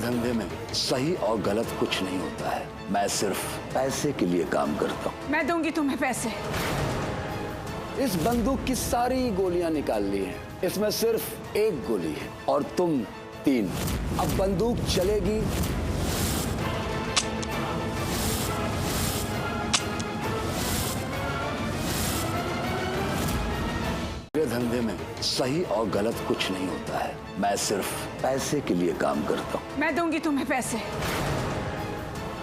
धंधे में सही और गलत कुछ नहीं होता है। मैं सिर्फ पैसे के लिए काम करता हूँ। मैं दूंगी तुम्हें पैसे। इस बंदूक की सारी गोलियां निकाल ली हैं। इसमें सिर्फ एक गोली है और तुम 3। अब बंदूक चलेगी मेरे धंधे में सही और गलत कुछ नहीं होता है। मैं सिर्फ पैसे के लिए काम करता हूँ। मैं दूंगी तुम्हें पैसे।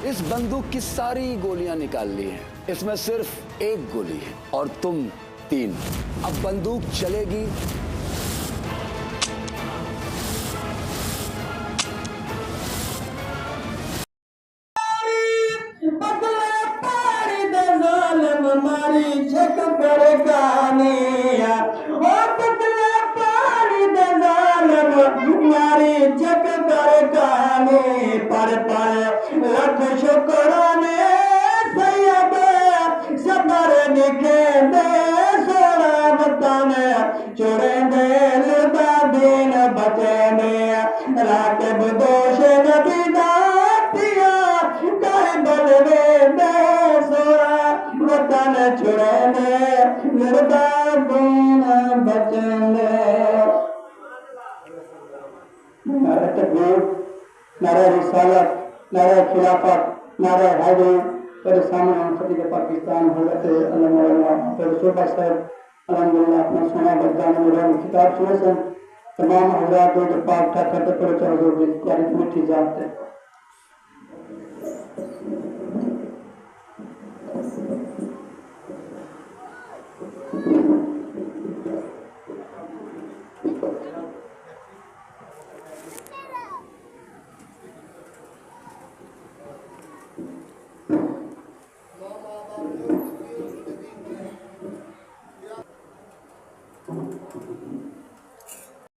इस बंदूक की सारी गोलियां निकाल ली हैं। इसमें सिर्फ एक गोली है और तुम 3। अब बंदूक चलेगी मारी छक पर गानिया ओ पतला पानी दे जालम मारी छक पर गाने पर लख शुक्राने सैयद सबर निके दे सोना बताने चुरे दे लुदा दिन बचे में राकब दोष नबी दातिया कर बलवे दे सोना वतन छुड़ने मुर्दा दिन बचने। नारे तकबीर, नारे रिसालत, नारे खिलाफत, नारे हैदर। मेरे सामने हम खतीब पाकिस्तान हज़रत अल्लामा शोभा साहब अल्हम्दुलिल्लाह अपना सुना बजाने में किताब सुने सन। तमाम हज़रात दो पाक था करते पड़े चाहे जो भी क्वारी मिठी जाते।